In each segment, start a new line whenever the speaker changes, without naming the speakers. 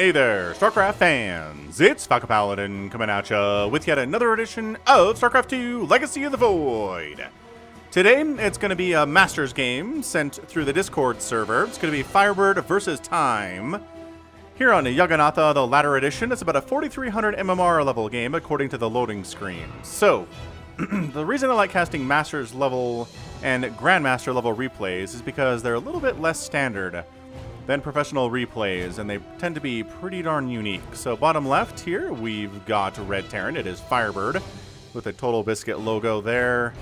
Hey there, StarCraft fans! It's Falcon Paladin coming at ya with yet another edition of StarCraft 2 Legacy of the Void. Today, it's going to be a Masters game sent through the Discord server. It's going to be Firebird versus Time. Here on Jagannatha, the latter edition, it's about a 4300 MMR level game according to the loading screen. So, the reason I like casting Masters level and Grandmaster level replays is because they're a little bit less standard than professional replays, and they tend to be pretty darn unique. So bottom left here, we've got Red Terran. It is Firebird with a Total Biscuit logo there.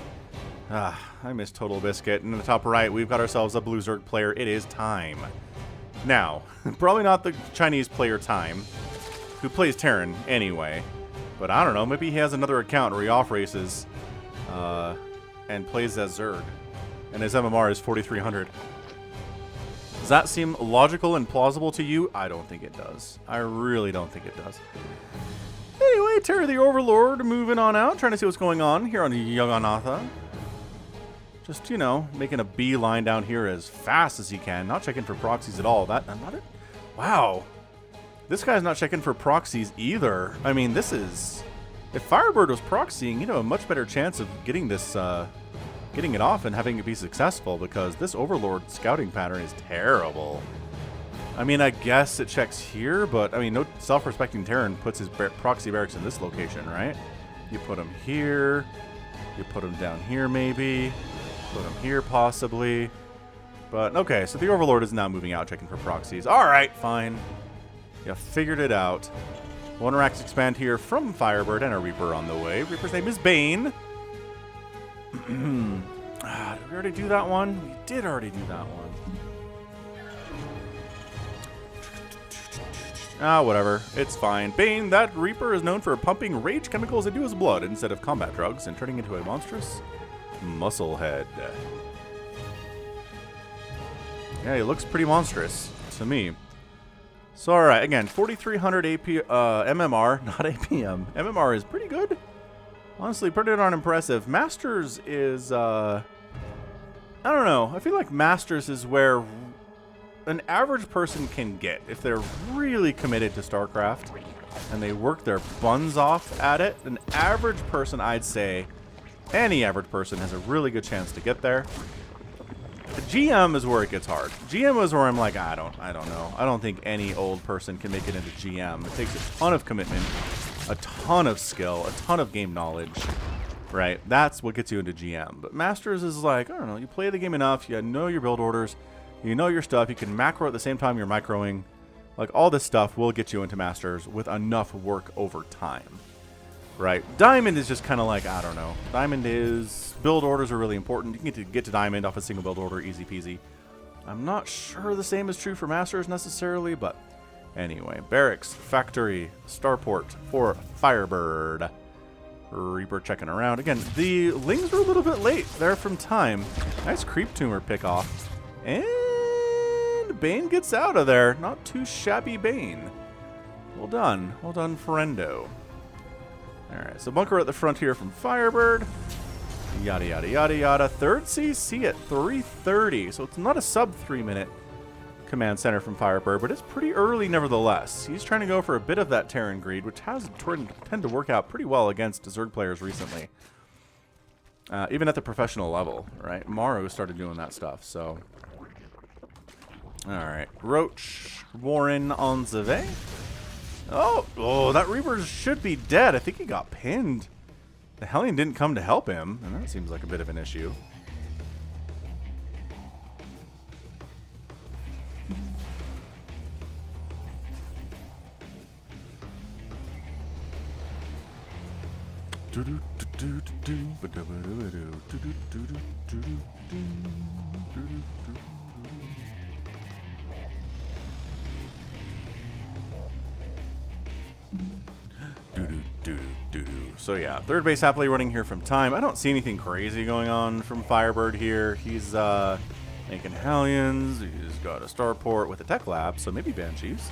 I miss Total Biscuit. And in the top right, we've got ourselves a Blue Zerg player. It is Time. Now, probably not the Chinese player Time, who plays Terran anyway. But I don't know, maybe he has another account where he off-races and plays as Zerg. And his MMR is 4300. Does that seem logical and plausible to you? I don't think it does. I really don't think it does. Anyway, Terry the Overlord moving on out, trying to see what's going on here on Jagannatha. Just, you know, making a beeline down here as fast as he can. Not checking for proxies at all. Wow. This guy's not checking for proxies either. I mean, this is... If Firebird was proxying, you know, a much better chance of getting this... getting it off and having it be successful, because this Overlord scouting pattern is terrible. I mean, I guess it checks here, but I mean, no self-respecting Terran puts his proxy barracks in this location, right? You put him here, you put him down here maybe, put him here possibly. But okay, so the Overlord is now moving out, checking for proxies. Alright, fine. You figured it out. One Rax expand here from Firebird and a Reaper on the way. Reaper's name is Bane. Did we already do that one? We did already do that one. Whatever. It's fine. Bane, that Reaper is known for pumping rage chemicals into his blood instead of combat drugs and turning into a monstrous muscle head. Yeah, he looks pretty monstrous to me. So, alright, again, 4300 AP, MMR, not APM. MMR is pretty good. Honestly, pretty darn impressive. Masters is, I don't know. I feel like Masters is where an average person can get if they're really committed to StarCraft and they work their buns off at it. An average person, I'd say, any average person has a really good chance to get there. The GM is where it gets hard. GM is where I'm like, I don't know. I don't think any old person can make it into GM. It takes a ton of commitment, a ton of skill, a ton of game knowledge, right? That's what gets you into GM. But Masters is like, I don't know, you play the game enough, you know your build orders, you know your stuff, you can macro at the same time you're microing. Like, all this stuff will get you into Masters with enough work over time, right? Diamond is just kind of like, I don't know. Diamond is, build orders are really important. You can get to Diamond off a single build order, easy peasy. I'm not sure the same is true for Masters necessarily, but anyway, Barracks, Factory, Starport for Firebird. Reaper checking around. Again, the Lings were a little bit late there from Time. Nice Creep Tumor pick off. And Bane gets out of there. Not too shabby, Bane. Well done. Well done, friendo. Alright, so bunker at the front here from Firebird. Yada, yada, yada, yada. Third CC at 3:30. So it's not a sub 3-minute command center from Firebird, but it's pretty early nevertheless. He's trying to go for a bit of that Terran greed, which has tend to work out pretty well against Zerg players recently. Even at the professional level, right? Maru started doing that stuff, so... Alright. Roach, Warren on the way. Oh, that Reaper should be dead. I think he got pinned. The Hellion didn't come to help him, and that seems like a bit of an issue. So yeah, third base happily running here from Time. I don't see anything crazy going on from Firebird here. He's making Hellions. He's got a starport with a tech lab, so maybe Banshees.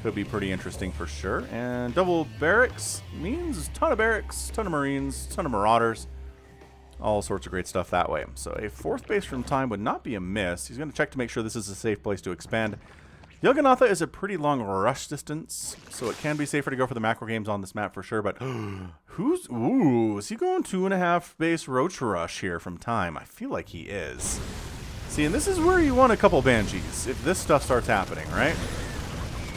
Could be pretty interesting for sure. And double barracks means a ton of barracks, ton of Marines, ton of Marauders. All sorts of great stuff that way. So a fourth base from Time would not be amiss. He's going to check to make sure this is a safe place to expand. Jagannatha is a pretty long rush distance, so it can be safer to go for the macro games on this map for sure, but is he going 2.5 base Roach Rush here from time? I feel like he is. See, and this is where you want a couple Banshees, if this stuff starts happening, right?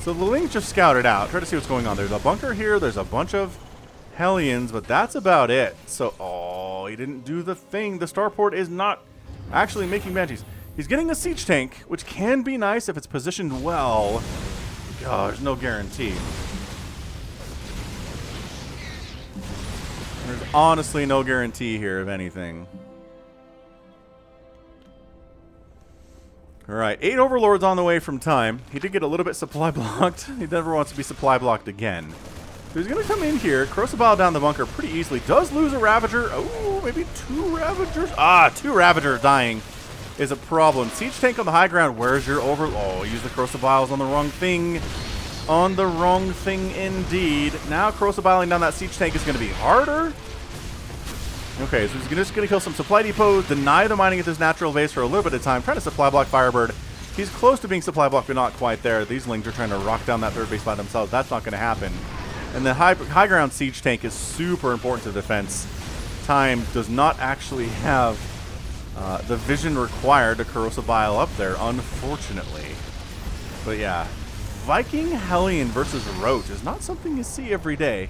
So the Link just scouted out, try to see what's going on. There's a bunker here, there's a bunch of Hellions, but that's about it. So, oh, he didn't do the thing. The starport is not actually making Banshees. He's getting a siege tank, which can be nice if it's positioned well. God, there's no guarantee. There's honestly no guarantee here of anything. Alright, 8 Overlords on the way from time. He did get a little bit supply blocked. He never wants to be supply blocked again. So he's going to come in here, Crocobile down the bunker pretty easily. Does lose a Ravager. Oh, maybe 2 Ravagers. Ah, 2 Ravagers dying is a problem. Siege tank on the high ground. Where's your over? Oh, use the Crocobiles on the wrong thing. On the wrong thing indeed. Now Crocobiling down that siege tank is going to be harder. Okay, so he's just going to kill some supply depots, deny the mining at this natural base for a little bit of time, trying to supply block Firebird. He's close to being supply blocked, but not quite there. These Lings are trying to rock down that third base by themselves. That's not going to happen. And the high ground siege tank is super important to defense. Time does not actually have the vision required to Crocobile up there, unfortunately. But yeah, Viking Hellion versus Roach is not something you see every day.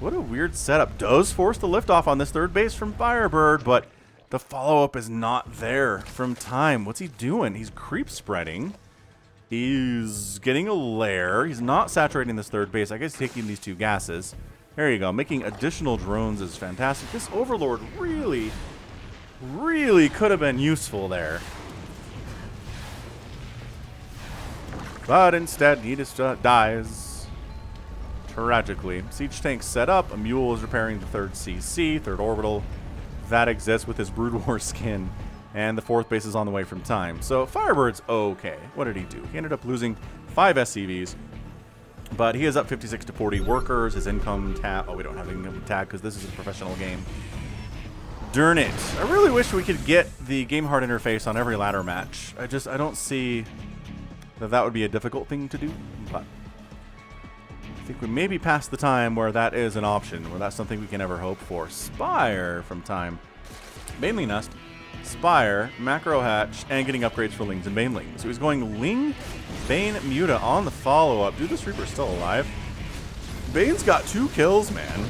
What a weird setup. Does force the liftoff on this third base from Firebird, but the follow-up is not there from time. What's he doing? He's creep spreading. He's getting a lair. He's not saturating this third base. I guess taking these 2 gases. There you go. Making additional drones is fantastic. This Overlord really could have been useful there. But instead, he just dies tragically. Siege tank set up. A mule is repairing the third CC, third orbital. That exists with his Brood War skin. And the 4th base is on the way from time. So Firebird's okay. What did he do? He ended up losing 5 SCVs. But he is up 56 to 40 workers. His income tab. Oh, we don't have an income tag because this is a professional game. Darn it. I really wish we could get the game hard interface on every ladder match. I don't see that would be a difficult thing to do. But I think we may be past the time where that is an option, where that's something we can ever hope for. Spire from time. Mainly Nest. Spire, Macro Hatch, and getting upgrades for Lings and Banelings. So he's going Ling, Bane, Muta on the follow-up. Dude, this Reaper's still alive. Bane's got 2 kills, man.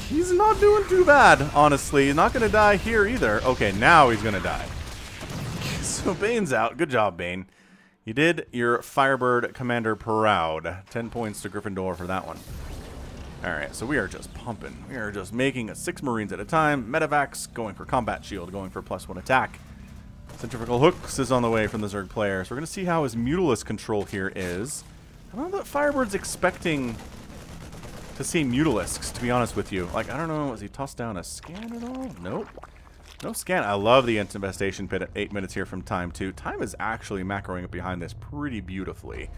He's not doing too bad, honestly. He's not going to die here either. Okay, now he's going to die. So Bane's out. Good job, Bane. You did your Firebird Commander proud. 10 points to Gryffindor for that one. Alright, so we are just pumping. We are just making 6 Marines at a time. Medivacs going for Combat Shield, going for +1 attack. Centrifugal Hooks is on the way from the Zerg player. So we're going to see how his Mutalisk control here is. I don't know that Firebird's expecting to see Mutalisks, to be honest with you. Like, I don't know, has he tossed down a scan at all? Nope. No scan. I love the Infestation Pit at 8 minutes here from time, too. Time is actually macroing up behind this pretty beautifully.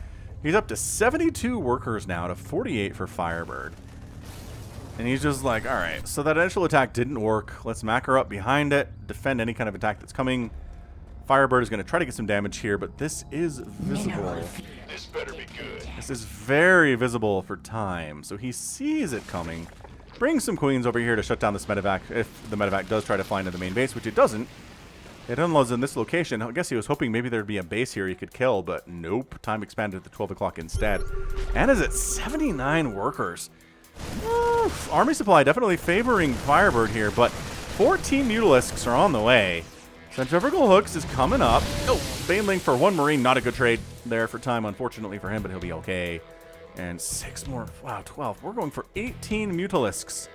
He's up to 72 workers now to 48 for Firebird. And he's just like, alright, so that initial attack didn't work. Let's macro up behind it, defend any kind of attack that's coming. Firebird is going to try to get some damage here, but this is visible.
This better be good.
This is very visible for time, so he sees it coming. Brings some queens over here to shut down this medevac if the medevac does try to fly into the main base, which it doesn't. It unloads in this location. I guess he was hoping maybe there'd be a base here he could kill, but nope. Time expanded to 12 o'clock instead. And is at 79 workers. Oof. Army supply definitely favoring Firebird here, but 14 Mutalisks are on the way. Centrifugal Hooks is coming up. Oh, Baneling for 1 Marine. Not a good trade there for time, unfortunately for him, but he'll be okay. And 6 more. Wow, 12. We're going for 18 Mutalisks.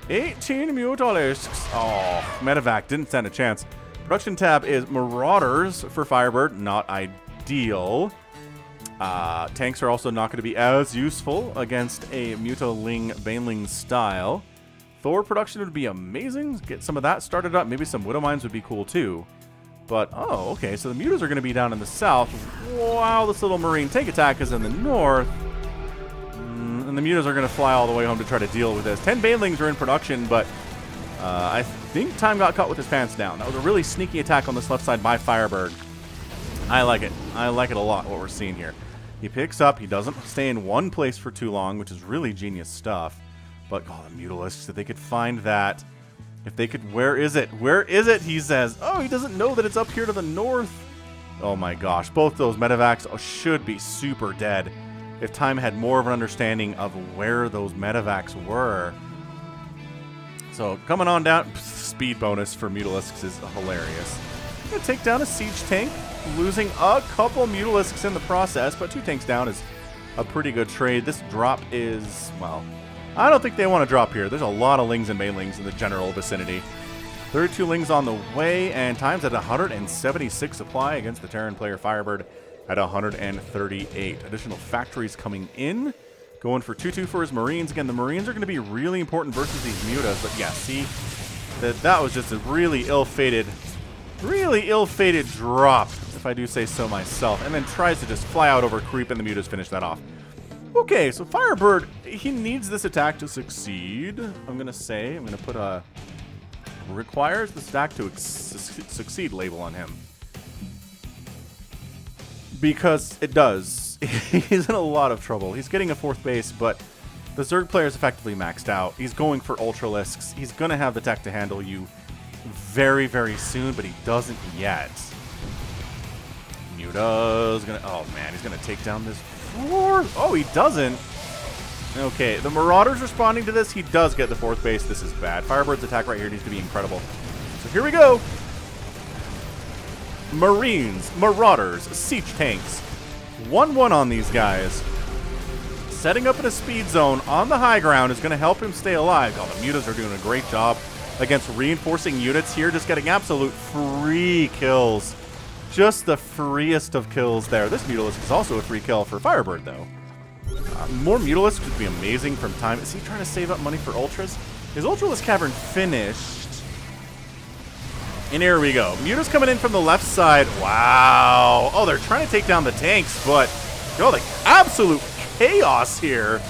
18 Mutalisks. Oh, Medevac didn't stand a chance. Production tab is Marauders for Firebird. Not ideal. Tanks are also not going to be as useful against a Mutaling Baneling style. Thor production would be amazing. Get some of that started up. Maybe some Widow Mines would be cool too. But, oh, okay. So the Mutas are going to be down in the south. Wow, this little Marine tank attack is in the north. And the Mutas are going to fly all the way home to try to deal with this. 10 Banelings are in production, but I think time got caught with his pants down. That was a really sneaky attack on this left side by Firebird. I like it. I like it a lot, what we're seeing here. He picks up. He doesn't stay in one place for too long, which is really genius stuff. But, oh, the Mutalisks, if they could find that. If they could, where is it? Where is it? He says, oh, he doesn't know that it's up here to the north. Oh my gosh, both those medevacs should be super dead if Time had more of an understanding of where those medevacs were. So, coming on down, speed bonus for Mutalisks is hilarious. Gonna take down a siege tank, losing a couple Mutalisks in the process, but 2 tanks down is a pretty good trade. This drop is, well, I don't think they want to drop here. There's a lot of Lings and Banelings in the general vicinity. 32 Lings on the way, and Time's at 176 supply against the Terran player Firebird at 138. Additional factories coming in. Going for 2-2 for his Marines. Again, the Marines are going to be really important versus these Mutas, but yeah, see, that was just a really ill-fated drop, if I do say so myself, and then tries to just fly out over creep, and the Mutas finish that off. Okay, so Firebird, he needs this attack to succeed. I'm going to put a requires this attack to succeed label on him. Because it does. He's in a lot of trouble. He's getting a 4th base, but the Zerg player is effectively maxed out. He's going for Ultralisks. He's going to have the tech to handle you very, very soon, but he doesn't yet. Muta's going to... Oh, man, he's going to take down this floor. Oh, he doesn't. Okay, the Marauder's responding to this. He does get the 4th base. This is bad. Firebird's attack right here needs to be incredible. So here we go. Marines, Marauders, Siege Tanks. 1-1 on these guys. Setting up in a speed zone on the high ground is going to help him stay alive. Oh, the Mutas are doing a great job against reinforcing units here. Just getting absolute free kills. Just the freest of kills there. This Mutalisk is also a free kill for Firebird, though. More Mutalisks would be amazing from Time. Is he trying to save up money for Ultras? Is Ultralisk Cavern finished? And here we go. Muta's coming in from the left side. Wow. Oh, they're trying to take down the tanks, but oh, like absolute chaos here.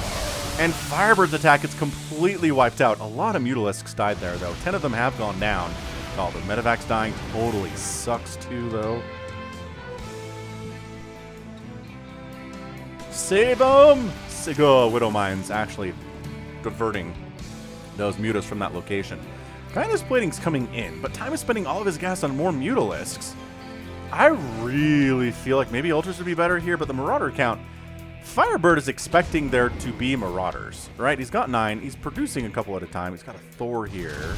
And Firebird's attack is completely wiped out. A lot of Mutalisks died there, though. 10 of them have gone down. Oh, the Medevac's dying totally sucks, too, though. Save them! Oh, Widowmine's actually diverting those Mutas from that location. Kindness Plating's coming in, but Time is spending all of his gas on more Mutalisks. I really feel like maybe Ultras would be better here, but the Marauder count, Firebird is expecting there to be Marauders, right? He's got 9. He's producing a couple at a time. He's got a Thor here.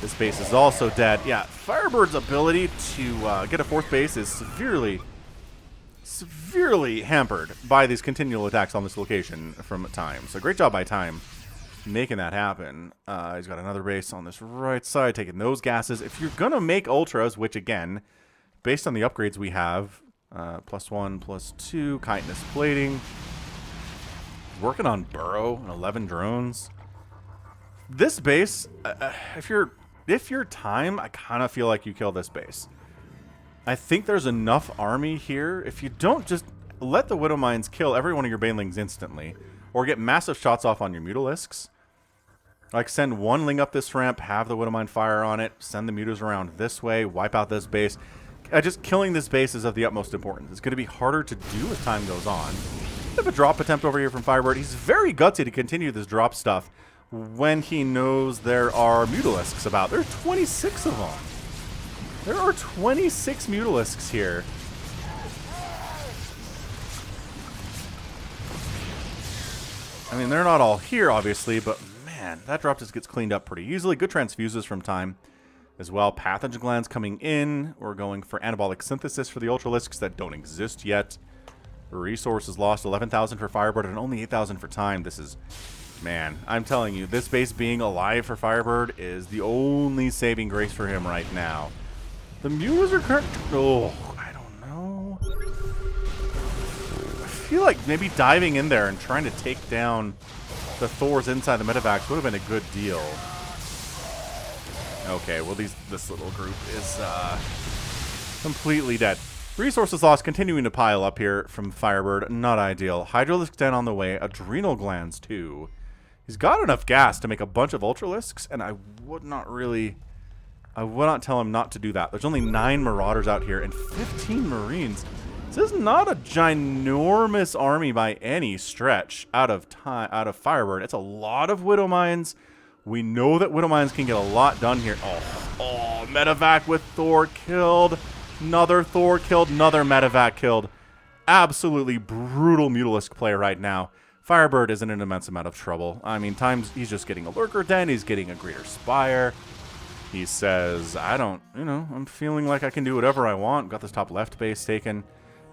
This base is also dead. Yeah, Firebird's ability to get a 4th base is severely hampered by these continual attacks on this location from Time. So great job by Time making that happen. He's got another base on this right side, taking those gases. If you're going to make Ultras, which again, based on the upgrades we have, +1, +2, Chitinous Plating, working on Burrow and 11 drones. This base, if you're Time, I kind of feel like you kill this base. I think there's enough army here. If you don't just let the Widowmines kill every one of your Banelings instantly, or get massive shots off on your Mutalisks, like send 1 Ling up this ramp, have the Widowmine fire on it, send the Mutas around this way, wipe out this base. Just killing this base is of the utmost importance. It's going to be harder to do as time goes on. Bit of a drop attempt over here from Firebird. He's very gutsy to continue this drop stuff when he knows there are Mutalisks about. There are 26 of them. There are 26 Mutalisks here. I mean, they're not all here, obviously, but man, that drop just gets cleaned up pretty easily. Good transfuses from Time as well. Pathogen glands coming in. We're going for anabolic synthesis for the Ultralisks that don't exist yet. Resources lost, 11,000 for Firebird and only 8,000 for Time. This is, man, I'm telling you, this base being alive for Firebird is the only saving grace for him right now. The Mutas are current. Oh, I don't know. I feel like maybe diving in there and trying to take down the Thors inside the medevacs would have been a good deal. Okay, well, this little group is completely dead. Resources lost continuing to pile up here from Firebird. Not ideal. Hydralisk Den on the way. Adrenal glands, too. He's got enough gas to make a bunch of Ultralisks, and I would not really I will not tell him not to do that. There's only 9 Marauders out here and 15 Marines. This is not a ginormous army by any stretch out of Firebird. It's a lot of Widow Mines. We know that Widow Mines can get a lot done here. Oh, medevac with Thor killed. Another Thor killed. Another medevac killed. Absolutely brutal Mutalisk play right now. Firebird is in an immense amount of trouble. I mean, times he's just getting a Lurker Den. He's getting a Greater Spire. He says, I'm feeling like I can do whatever I want. Got this top left base taken.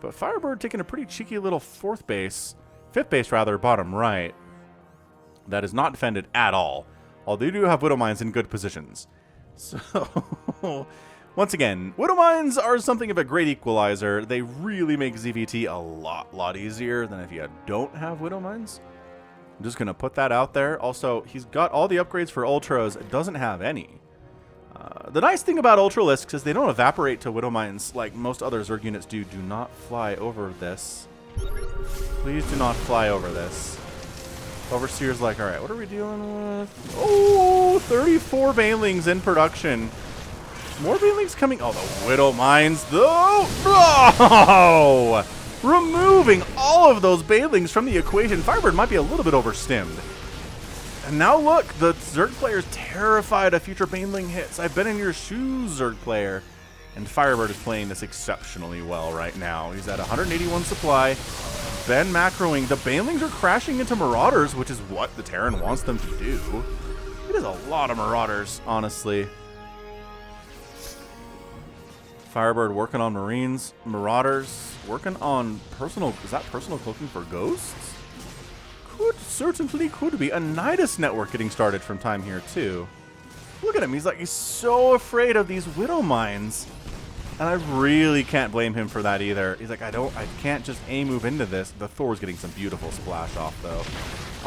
But Firebird taking a pretty cheeky little fifth base rather, bottom right. That is not defended at all. Although they do have Widow Mines in good positions. So, once again, Widow Mines are something of a great equalizer. They really make ZVT a lot easier than if you don't have Widow Mines. I'm just going to put that out there. Also, he's got all the upgrades for Ultras. It doesn't have any. The nice thing about Ultralisks is they don't evaporate to Widow Mines like most other Zerg units do. Do not fly over this. Please do not fly over this. Overseer's like, alright, what are we dealing with? Oh, 34 Banelings in production. More Banelings coming. Oh, the Widow Mines, though. Oh! Removing all of those Banelings from the equation. Firebird might be a little bit overstimmed. And now look, the Zerg player is terrified of future Baneling hits. I've been in your shoes, Zerg player. And Firebird is playing this exceptionally well right now. He's at 181 supply. Ben macroing. The Banelings are crashing into Marauders, which is what the Terran wants them to do. It is a lot of Marauders, honestly. Firebird working on Marines. Marauders working on personal... Is that personal cloaking for ghosts? Certainly could be. A Nidus network getting started from time here, too. Look at him. He's so afraid of these Widow Mines. And I really can't blame him for that either. He's like, I can't just move into this. The Thor's getting some beautiful splash off, though,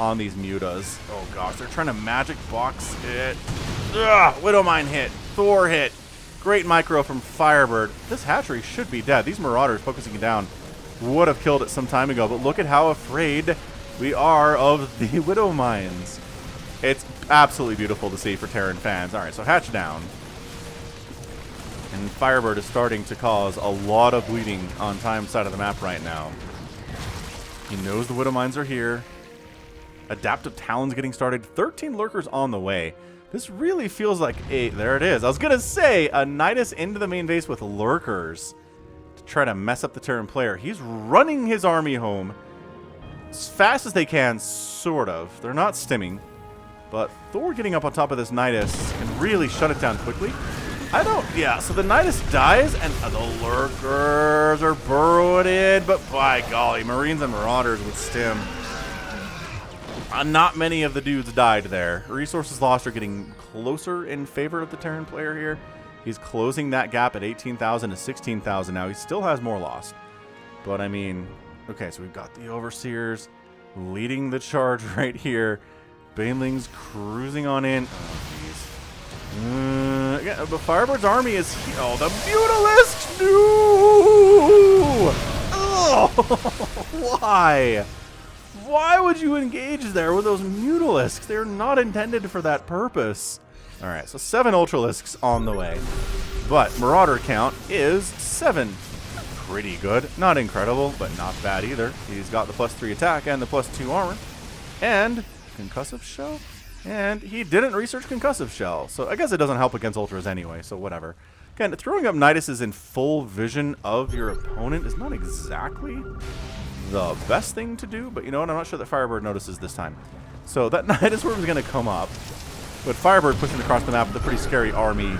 on these Mutas. Oh, gosh. They're trying to magic box it. Ugh, Widow Mine hit. Thor hit. Great micro from Firebird. This hatchery should be dead. These Marauders focusing it down would have killed it some time ago. But look at how afraid we are of the Widow Mines. It's absolutely beautiful to see for Terran fans. All right, so hatch down. And Firebird is starting to cause a lot of bleeding on Time's side of the map right now. He knows the Widow Mines are here. Adaptive Talon's getting started. 13 Lurkers on the way. This really feels like a... There it is. I was going to say a Nidus into the main base with Lurkers to try to mess up the Terran player. He's running his army home as fast as they can, sort of. They're not stimming. But Thor getting up on top of this Nidus can really shut it down quickly. Yeah, so the Nidus dies, and the Lurkers are burrowing in, but by golly, Marines and Marauders with stim. Not many of the dudes died there. Resources lost are getting closer in favor of the Terran player here. He's closing that gap at 18,000 to 16,000 now. He still has more lost. But, I mean, okay, so we've got the Overseers leading the charge right here. Banelings cruising on in. Oh, jeez. Yeah, but Firebird's army is here. Oh, the Mutalisks! No! Oh, why? Why would you engage there with those Mutalisks? They're not intended for that purpose. All right, so 7 Ultralisks on the way. But Marauder count is 7. Pretty good. Not incredible, but not bad either. He's got the +3 attack and the +2 armor. And Concussive Shell? And he didn't research Concussive Shell, so I guess it doesn't help against Ultras anyway, so whatever. Again, throwing up Niduses in full vision of your opponent is not exactly the best thing to do, but you know what? I'm not sure that Firebird notices this time. So that Nidus Worm is going to come up, but Firebird pushing across the map with a pretty scary army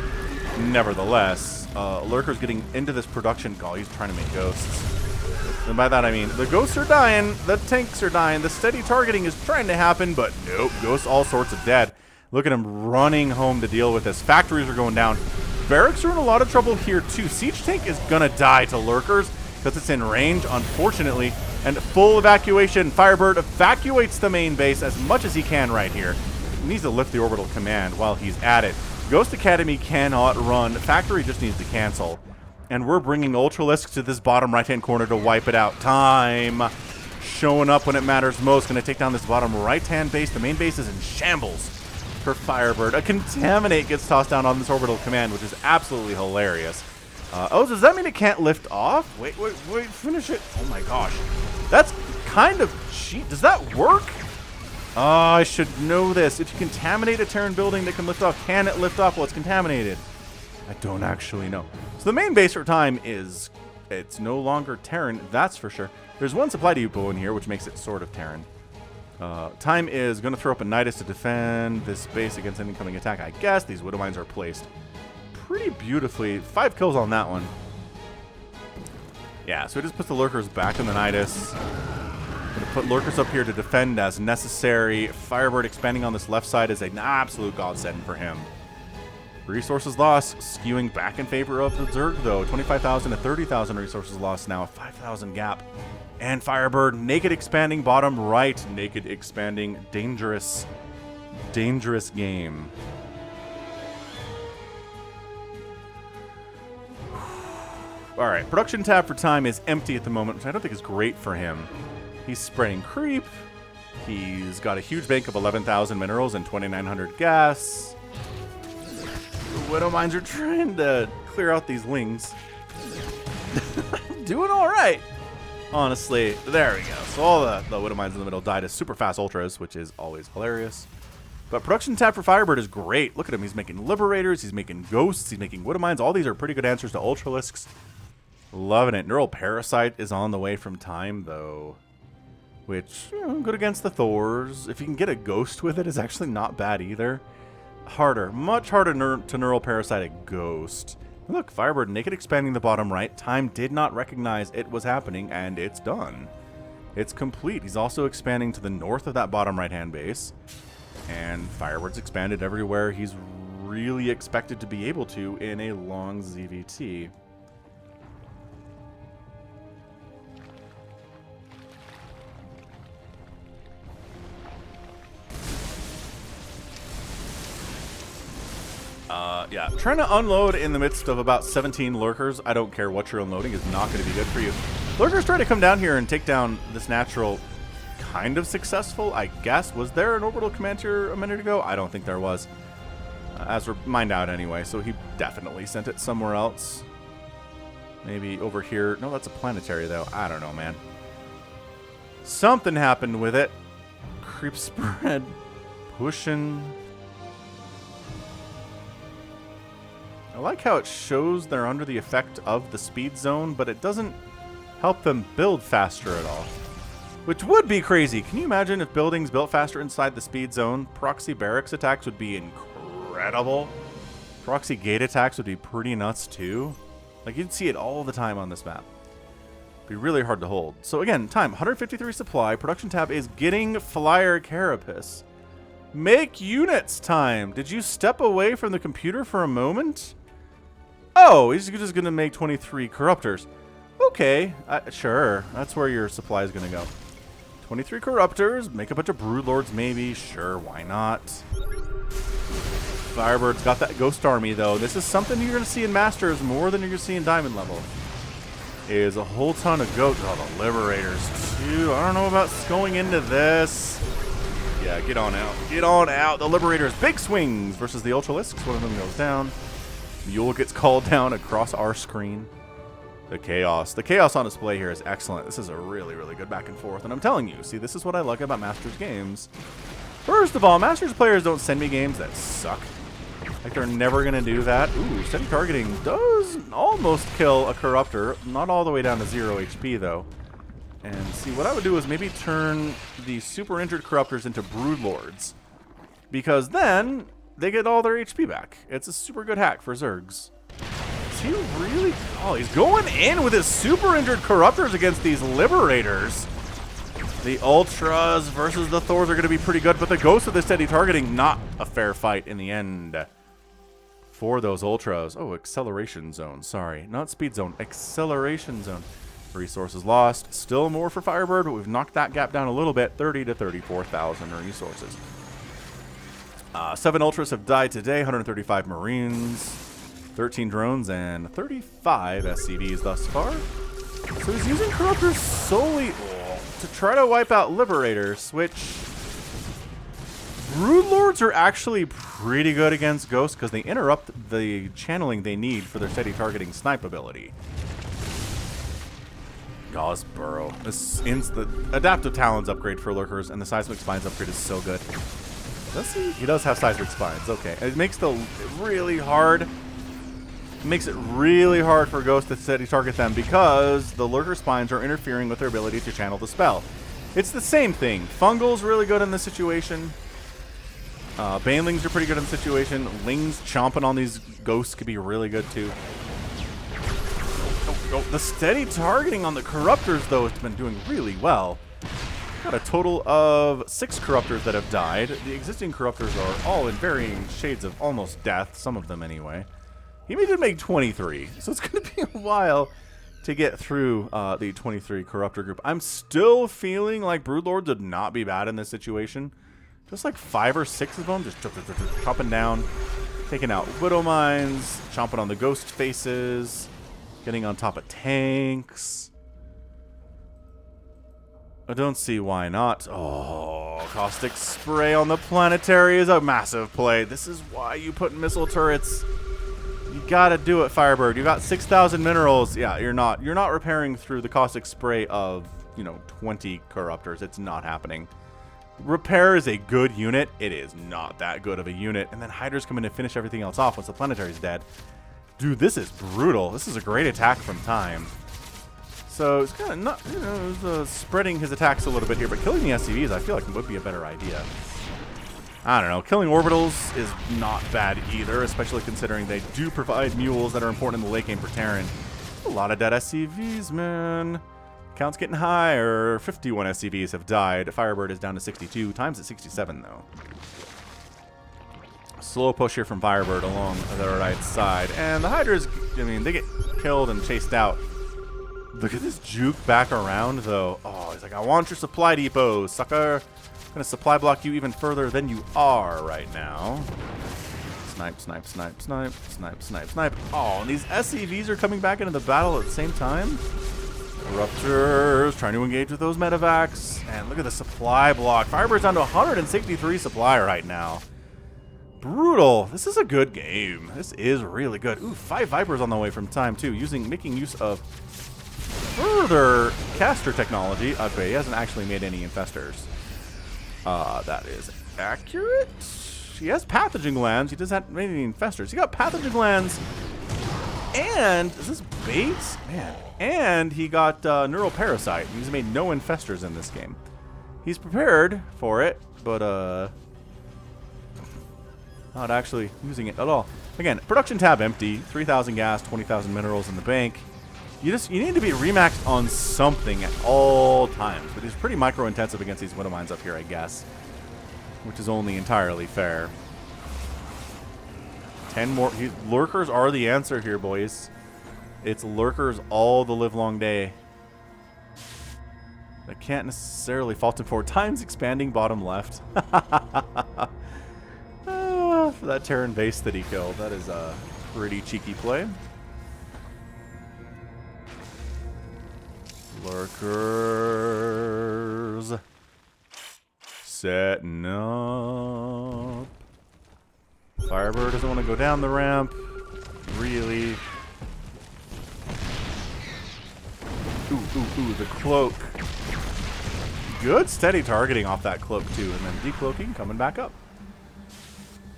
nevertheless. Lurker's getting into this production. Oh, he's trying to make ghosts. And by that I mean the ghosts are dying, the tanks are dying, the steady targeting is trying to happen, but nope, ghosts all sorts of dead. Look at him running home to deal with this. Factories are going down. Barracks are in a lot of trouble here too. Siege tank is gonna die to Lurkers because it's in range, unfortunately. And full evacuation. Firebird evacuates the main base as much as he can right here. He needs to lift the orbital command while he's at it. Ghost Academy cannot run. Factory just needs to cancel. And we're bringing Ultralisks to this bottom right-hand corner to wipe it out. Time showing up when it matters most. Going to take down this bottom right-hand base. The main base is in shambles. for Firebird. A Contaminate gets tossed down on this orbital command, which is absolutely hilarious. Oh, does that mean it can't lift off? Wait, finish it. Oh my gosh. That's kind of cheap. Does that work? I should know this. If you contaminate a Terran building that can lift off, can it lift off while it's contaminated? I don't actually know. So the main base for time is, it's no longer Terran, that's for sure. There's one supply depot in here, which makes it sort of Terran. Time is going to throw up a Nidus to defend this base against an incoming attack. I guess these Widow Mines are placed pretty beautifully. 5 kills on that one. Yeah, so it just puts the Lurkers back in the Nidus. Going to put Lurkers up here to defend as necessary. Firebird expanding on this left side is an absolute godsend for him. Resources lost, skewing back in favor of the Zerg, though. 25,000 to 30,000 resources lost now, a 5,000 gap. And Firebird, naked expanding bottom right. Naked expanding, dangerous, dangerous game. All right, production tab for time is empty at the moment, which I don't think is great for him. He's spreading creep. He's got a huge bank of 11,000 minerals and 2,900 gas. The Widow Mines are trying to clear out these wings. Doing all right, honestly. There we go. So all the Widow Mines in the middle died as super fast ultras, which is always hilarious. But production tab for Firebird is great. Look at him. He's making Liberators. He's making Ghosts. He's making Widow Mines. All these are pretty good answers to Ultralisks. Loving it. Neural Parasite is on the way from time, though. Which, you know, good against the Thors. If you can get a Ghost with it, is actually not bad either. Harder. Much harder to Neural Parasite a Ghost. Look, Firebird naked expanding the bottom right. Time did not recognize it was happening, and it's done. It's complete. He's also expanding to the north of that bottom right-hand base. And Firebird's expanded everywhere he's really expected to be able to in a long ZVT. Yeah, trying to unload in the midst of about 17 Lurkers, I don't care what you're unloading, is not going to be good for you. Lurkers try to come down here and take down this natural. Kind of successful, I guess. Was there an orbital commander a minute ago? I don't think there was. As we're mined out anyway, so he definitely sent it somewhere else. Maybe over here. No, that's a planetary, though. I don't know, man. Something happened with it. Creep spread. Pushing. I like how it shows they're under the effect of the speed zone, but it doesn't help them build faster at all. Which would be crazy. Can you imagine if buildings built faster inside the speed zone? Proxy barracks attacks would be incredible. Proxy gate attacks would be pretty nuts too. Like, you'd see it all the time on this map. It'd be really hard to hold. So again, time, 153 supply. Production tab is getting Flyer Carapace. Make units time. Did you step away from the computer for a moment? Oh, he's just going to make 23 Corruptors. Okay, sure. That's where your supply is going to go. 23 Corruptors, make a bunch of Broodlords maybe. Sure, why not? Firebird's got that Ghost Army, though. This is something you're going to see in Masters more than you're going to see in Diamond level. Is a whole ton of Ghosts. Oh, the Liberators, too. I don't know about going into this. Yeah, get on out. Get on out. The Liberators, big swings versus the Ultralisks. One of them goes down. Mule gets called down across our screen. The chaos on display here is excellent. This is a really, really good back and forth. And I'm telling you, see, this is what I like about Masters games. First of all, Masters players don't send me games that suck. Like, they're never going to do that. Ooh, steady targeting does almost kill a Corruptor. Not all the way down to 0 HP, though. And see, what I would do is maybe turn the super injured Corruptors into Broodlords. Because then they get all their HP back. It's a super good hack for Zergs. Is he really? Oh, he's going in with his super injured Corruptors against these Liberators. The Ultras versus the Thors are going to be pretty good, but the Ghost of the steady targeting, not a fair fight in the end for those Ultras. Oh, acceleration zone. Sorry, not speed zone. Acceleration zone. Resources lost. Still more for Firebird, but we've knocked that gap down a little bit. 30 to 34,000 resources. 7 Ultras have died today. 135 Marines. 13 drones and 35 SCVs thus far. So he's using Corruptors solely to try to wipe out Liberators, which Broodlords are actually pretty good against Ghosts because they interrupt the channeling they need for their steady targeting snipe ability. Gauss Burrow. The Adaptive Talons upgrade for Lurkers and the Seismic Spines upgrade is so good. Does he? He does have Seismic Spines. Okay. It makes it really hard. It makes it really hard for Ghosts to steady target them because the Lurker Spines are interfering with their ability to channel the spell. It's the same thing. Fungal's really good in this situation. Banelings are pretty good in the situation. Lings chomping on these Ghosts could be really good too. The steady targeting on the Corruptors, though, has been doing really well. Got a total of 6 Corruptors that have died. The existing Corruptors are all in varying shades of almost death, some of them anyway. He did make 23, so it's going to be a while to get through the 23 Corruptor group. I'm still feeling like Broodlords would not be bad in this situation. Just like 5 or 6 of them, just chopping down, taking out Widow Mines, chomping on the Ghost faces, getting on top of tanks. I don't see why not. Oh, Caustic Spray on the Planetary is a massive play. This is why you put missile turrets. You gotta do it, Firebird. You got 6,000 minerals. Yeah, you're not repairing through the Caustic Spray of, 20 Corruptors. It's not happening. Repair is a good unit. It is not that good of a unit. And then Hydras come in to finish everything else off once the Planetary's dead. Dude, this is brutal. This is a great attack from Time. So it's kind of not, spreading his attacks a little bit here, but killing the SCVs I feel like would be a better idea. I don't know. Killing Orbitals is not bad either, especially considering they do provide mules that are important in the late game for Terran. A lot of dead SCVs, man. Count's getting higher. 51 SCVs have died. Firebird is down to 62. Time's at 67, though. Slow push here from Firebird along the right side. And the Hydras, they get killed and chased out. Look at this juke back around, though. Oh, he's like, I want your supply depot, sucker. I'm going to supply block you even further than you are right now. Snipe, snipe, snipe, snipe, snipe, snipe, snipe. Oh, and these SCVs are coming back into the battle at the same time. Corruptors trying to engage with those medevacs. And look at the supply block. Firebird's down to 163 supply right now. Brutal. This is a good game. This is really good. Ooh, 5 Vipers on the way from Time, too. Making use of further caster technology. Okay, he hasn't actually made any infestors. That is accurate. He has pathogen glands. He doesn't have made any infestors. He got pathogen glands. And, is this bait? Man. And he got neural parasite. He's made no infestors in this game. He's prepared for it, but not actually using it at all. Again, production tab empty. 3,000 gas, 20,000 minerals in the bank. You need to be remaxed on something at all times. But he's pretty micro-intensive against these Widow Mines up here, I guess. Which is only entirely fair. 10 more. Lurkers are the answer here, boys. It's Lurkers all the livelong day. I can't necessarily fault him for. Time's expanding bottom left. For that Terran base that he killed. That is a pretty cheeky play. Lurkers. Setting up. Firebird doesn't want to go down the ramp. Really. Ooh, the cloak. Good steady targeting off that cloak, too. And then decloaking, coming back up.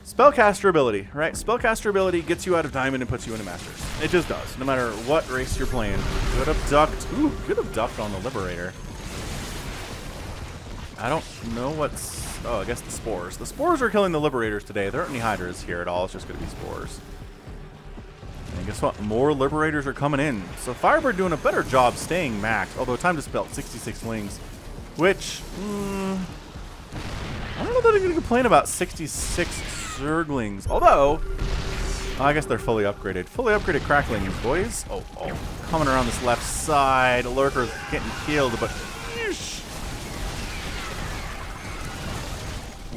Spellcaster ability, right? Spellcaster ability gets you out of Diamond and puts you into Masters. It just does, no matter what race you're playing. Good abduct. Ooh, good abduct on the Liberator. I don't know what's... Oh, I guess the Spores. The Spores are killing the Liberators today. There aren't any Hydras here at all. It's just going to be Spores. And guess what? More Liberators are coming in. So Firebird doing a better job staying max. Although time to spell 66 Lings. Which... I don't know that I'm going to complain about 66 Zerglings. Although, I guess they're fully upgraded. Fully upgraded Cracklings, boys. Oh. Coming around this left side. Lurker's getting killed, but... Eesh.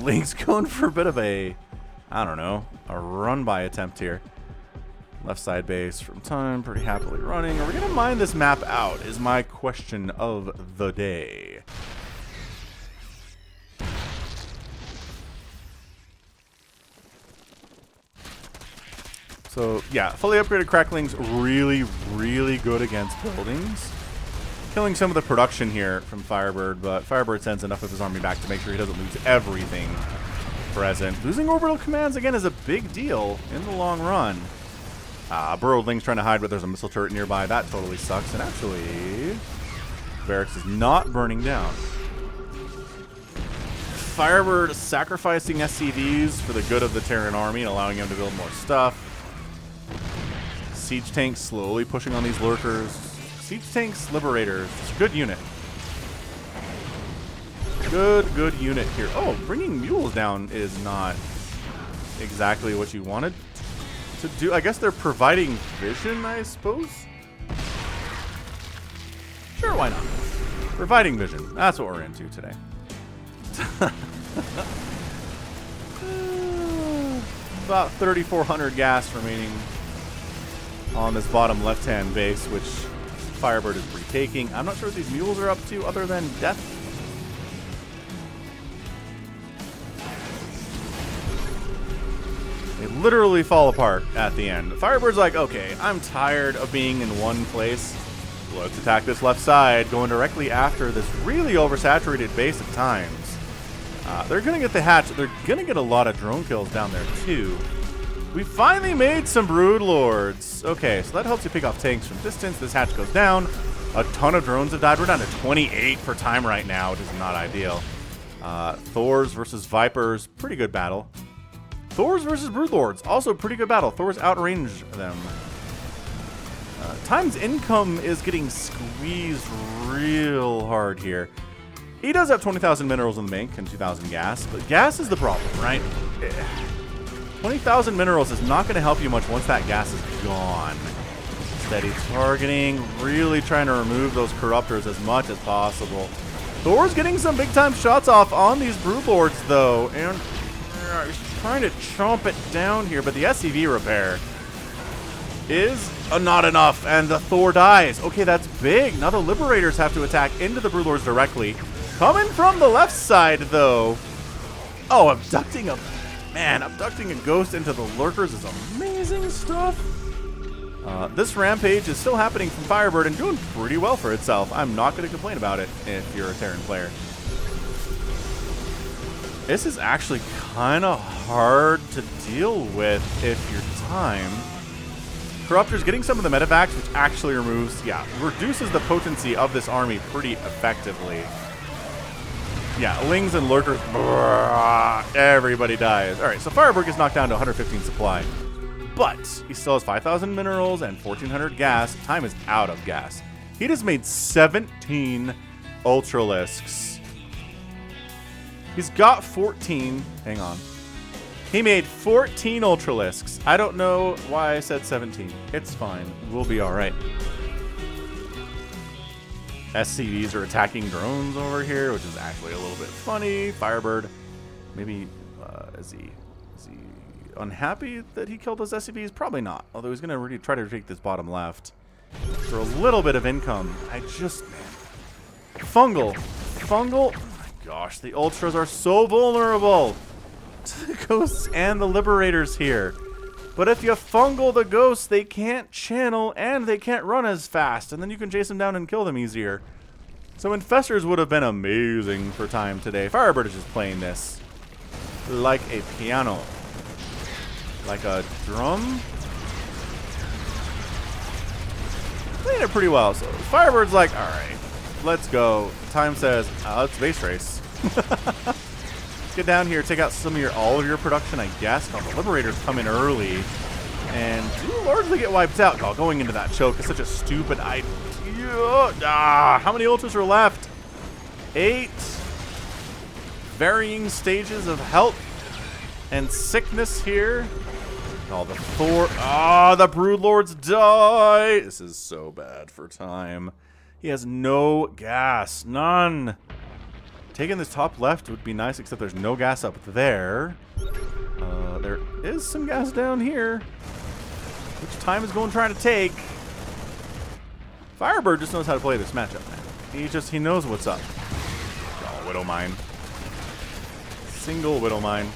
Link's going for a bit of a... I don't know. A run-by attempt here. Left side base from Time. Pretty happily running. Are we going to mine this map out? Is my question of the day. So, yeah, fully upgraded Crackling's really, really good against buildings. Killing some of the production here from Firebird, but Firebird sends enough of his army back to make sure he doesn't lose everything present. Losing orbital commands, again, is a big deal in the long run. Burrowedling's trying to hide, but there's a missile turret nearby. That totally sucks. And actually, barracks is not burning down. Firebird sacrificing SCVs for the good of the Terran army and allowing him to build more stuff. Siege tanks slowly pushing on these lurkers. Siege tanks, liberators. It's a good unit. Good unit here. Oh, bringing mules down is not exactly what you wanted to do. I guess they're providing vision, I suppose? Sure, why not? Providing vision. That's what we're into today. About 3,400 gas remaining on this bottom left-hand base, which Firebird is retaking. I'm not sure what these mules are up to other than death. They literally fall apart at the end. Firebird's like, okay, I'm tired of being in one place. Let's attack this left side, going directly after this really oversaturated base at times. They're going to get the hatch. They're going to get a lot of drone kills down there, too. We finally made some Brood Lords. Okay, so that helps you pick off tanks from distance. This hatch goes down. A ton of drones have died. We're down to 28 for time right now, which is not ideal. Thors versus Vipers, pretty good battle. Thors versus Brood Lords, also pretty good battle. Thors outrange them. Time's income is getting squeezed real hard here. He does have 20,000 minerals in the bank and 2,000 gas, but gas is the problem, right? 20,000 minerals is not going to help you much once that gas is gone. Steady targeting, really trying to remove those corruptors as much as possible. Thor's getting some big-time shots off on these Brood Lords, though, and he's trying to chomp it down here, but the SCV repair is not enough, and the Thor dies. Okay, that's big. Now the Liberators have to attack into the Brood Lords directly. Coming from the left side, though. Oh, abducting a ghost into the lurkers is amazing stuff. This rampage is still happening from Firebird and doing pretty well for itself. I'm not going to complain about it if you're a Terran player. This is actually kind of hard to deal with if you're Time. Corruptor's getting some of the medevacs, which actually reduces the potency of this army pretty effectively. Yeah, Lings and Lurkers, everybody dies. All right, so Firebird gets knocked down to 115 supply. But he still has 5,000 minerals and 1,400 gas. Time is out of gas. He just made 17 Ultralisks. He's got 14. Hang on. He made 14 Ultralisks. I don't know why I said 17. It's fine. We'll be all right. SCVs are attacking drones over here, which is actually a little bit funny. Firebird, maybe, is he unhappy that he killed those SCVs? Probably not. Although he's going to really try to take this bottom left for a little bit of income. Fungal. Oh my gosh, the Ultras are so vulnerable to the Ghosts and the Liberators here. But if you fungal the Ghosts, they can't channel and they can't run as fast. And then you can chase them down and kill them easier. So Infestors would have been amazing for Time today. Firebird is just playing this like a piano. Like a drum. Playing it pretty well. So Firebird's like, alright, let's go. Time says, let's base race. Let's get down here, take out all of your production, I guess. No, the Liberators come in early and do largely get wiped out. Oh, going into that choke is such a stupid idea. How many Ultras are left? 8. Varying stages of health and sickness here. Oh, the Thor. The Brood Lords die. This is so bad for Time. He has no gas. None. Taking this top left would be nice, except there's no gas up there. There is some gas down here, which Time is going trying to take. Firebird just knows how to play this matchup, man. He knows what's up. Oh, Widow Mine. Single Widow Mine.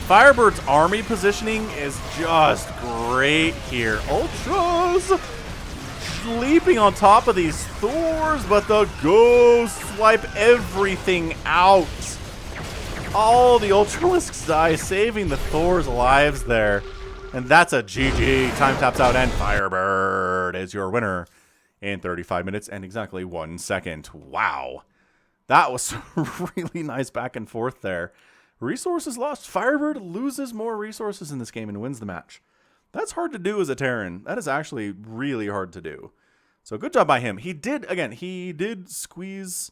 Firebird's army positioning is just great here. Ultras leaping on top of these Thors, but the ghosts wipe everything out. All the Ultralisks die, saving the Thor's lives there. And that's a GG. Time taps out, and Firebird is your winner in 35 minutes and exactly 1 second. Wow. That was really nice back and forth there. Resources lost. Firebird loses more resources in this game and wins the match. That's hard to do as a Terran. That is actually really hard to do. So good job by him. He did squeeze.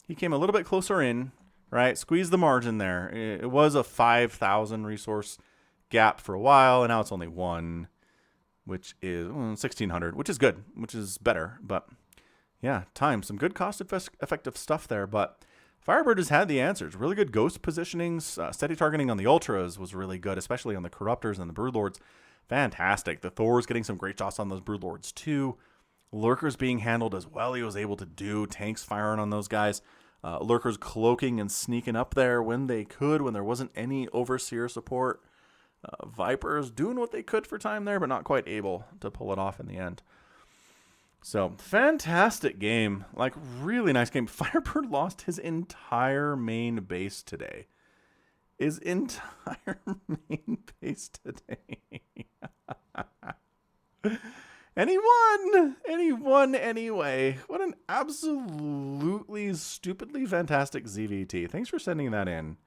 He came a little bit closer in, right? Squeeze the margin there. It was a 5,000 resource gap for a while, and now it's only 1, which is 1,600, which is good, which is better. But yeah, some good cost-effective stuff there, but Firebird has had the answers. Really good ghost positionings. Steady targeting on the Ultras was really good, especially on the Corruptors and the Broodlords. Fantastic. The Thor's getting some great shots on those Broodlords too. Lurkers being handled as well he was able to do. Tanks firing on those guys. Lurkers cloaking and sneaking up there when they could, when there wasn't any Overseer support. Vipers doing what they could for time there, but not quite able to pull it off in the end. So, fantastic game. Like, really nice game. Firebird lost his entire main base today. His entire main base today. And he won! And he won anyway. What an absolutely stupidly fantastic ZVT. Thanks for sending that in,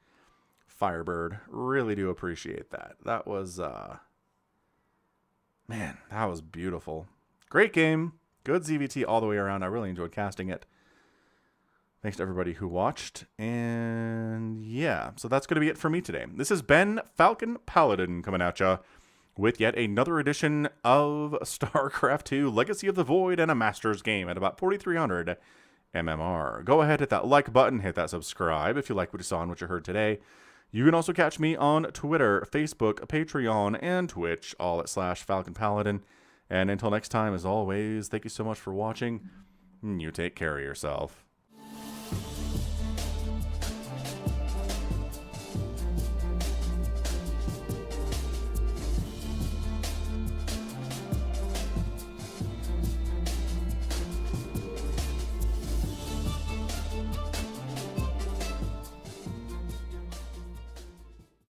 Firebird. Really do appreciate that. That was, man, that was beautiful. Great game. Good ZVT all the way around. I really enjoyed casting it. Thanks to everybody who watched. And yeah, so that's going to be it for me today. This has been Falcon Paladin coming at ya with yet another edition of StarCraft 2 Legacy of the Void and a Masters game at about 4,300 MMR. Go ahead, hit that like button, hit that subscribe if you like what you saw and what you heard today. You can also catch me on Twitter, Facebook, Patreon, and Twitch, all at /Falcon Paladin. And until next time, as always, thank you so much for watching. You take care of yourself.